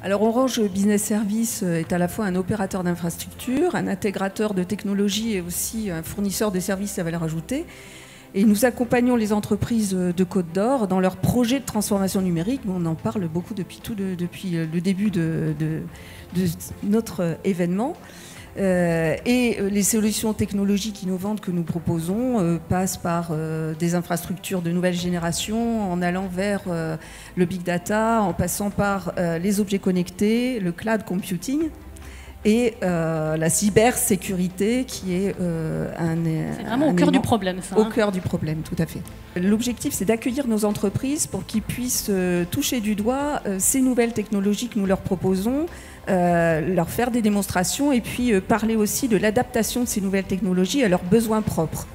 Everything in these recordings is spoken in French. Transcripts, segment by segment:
Alors Orange Business Services est à la fois un opérateur d'infrastructure, un intégrateur de technologies et aussi un fournisseur de services à valeur ajoutée. Et nous accompagnons les entreprises de Côte d'Or dans leurs projets de transformation numérique. On en parle beaucoup depuis le début de notre événement. Et les solutions technologiques innovantes que nous proposons passent par des infrastructures de nouvelle génération, en allant vers le big data, en passant par les objets connectés, le cloud computing et la cybersécurité qui est c'est vraiment au cœur du problème, ça. Au cœur du problème, tout à fait. L'objectif, c'est d'accueillir nos entreprises pour qu'ils puissent toucher du doigt ces nouvelles technologies que nous leur proposons, leur faire des démonstrations et puis parler aussi de l'adaptation de ces nouvelles technologies à leurs besoins propres.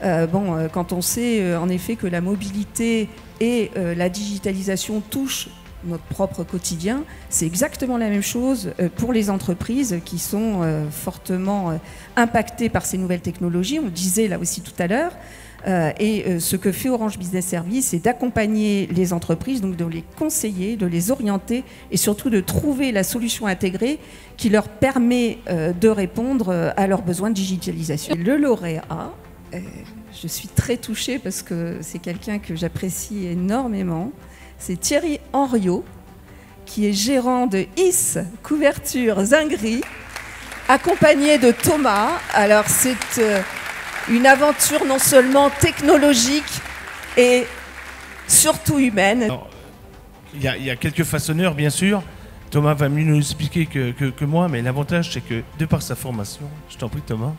Quand on sait en effet que la mobilité et la digitalisation touchent notre propre quotidien, c'est exactement la même chose pour les entreprises qui sont fortement impactées par ces nouvelles technologies. On le disait là aussi tout à l'heure. Et ce que fait Orange Business Services, c'est d'accompagner les entreprises, donc de les conseiller, de les orienter et surtout de trouver la solution intégrée qui leur permet de répondre à leurs besoins de digitalisation. Le lauréat, je suis très touchée parce que c'est quelqu'un que j'apprécie énormément. C'est Thierry Henriot, qui est gérant de IS Couverture Zinguerie, accompagné de Thomas. Alors c'est une aventure non seulement technologique et surtout humaine. Il y a quelques façonneurs, bien sûr. Thomas va mieux nous expliquer que moi, mais l'avantage, c'est que de par sa formation, je t'en prie Thomas.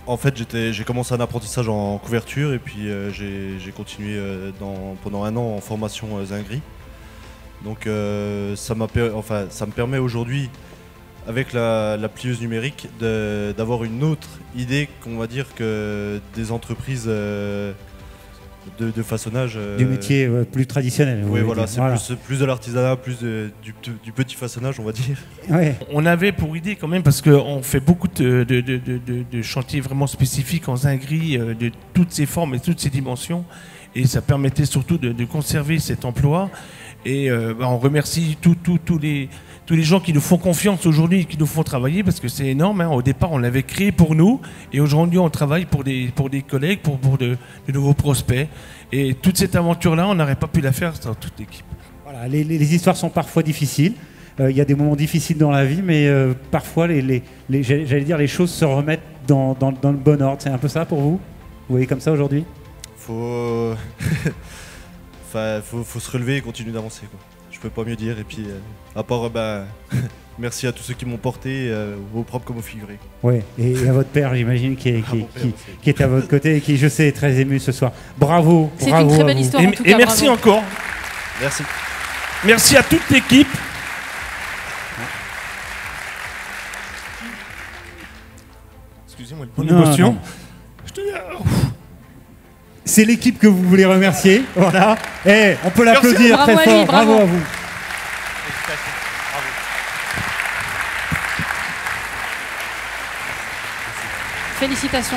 En fait, j'ai commencé un apprentissage en couverture et puis j'ai continué pendant 1 an en formation Zinguerie. Donc ça me permet aujourd'hui, avec la plieuse numérique, d'avoir une autre idée qu'on va dire que des entreprises de façonnage. Du métier plus traditionnel. Oui, voilà, c'est plus de l'artisanat, plus du petit façonnage, on va dire. Ouais. On avait pour idée quand même, parce qu'on fait beaucoup de chantiers vraiment spécifiques en zinguerie, de toutes ces formes et toutes ces dimensions, et ça permettait surtout de conserver cet emploi. Et on remercie tous les gens qui nous font confiance aujourd'hui et qui nous font travailler, parce que c'est énorme. Hein. Au départ, on l'avait créé pour nous, et aujourd'hui, on travaille pour des collègues, pour de nouveaux prospects. Et toute cette aventure-là, on n'aurait pas pu la faire sans toute l'équipe. Voilà, les histoires sont parfois difficiles. Il y a des moments difficiles dans la vie, mais parfois, j'allais dire, les choses se remettent dans le bon ordre. C'est un peu ça pour vous? Vous voyez comme ça aujourd'hui? Faut se relever et continuer d'avancer, quoi. Je peux pas mieux dire. Et puis, à part, merci à tous ceux qui m'ont porté, au propre comme au figuré. Oui, et à votre père, j'imagine, qui est à votre côté et qui, je sais, est très ému ce soir. Bravo, c'est une très belle histoire. En tout cas, et merci encore. Merci. Merci à toute l'équipe. Excusez-moi de mon émotion. C'est l'équipe que vous voulez remercier. Voilà. Et on peut l'applaudir très fort. Bravo à vous. Félicitations.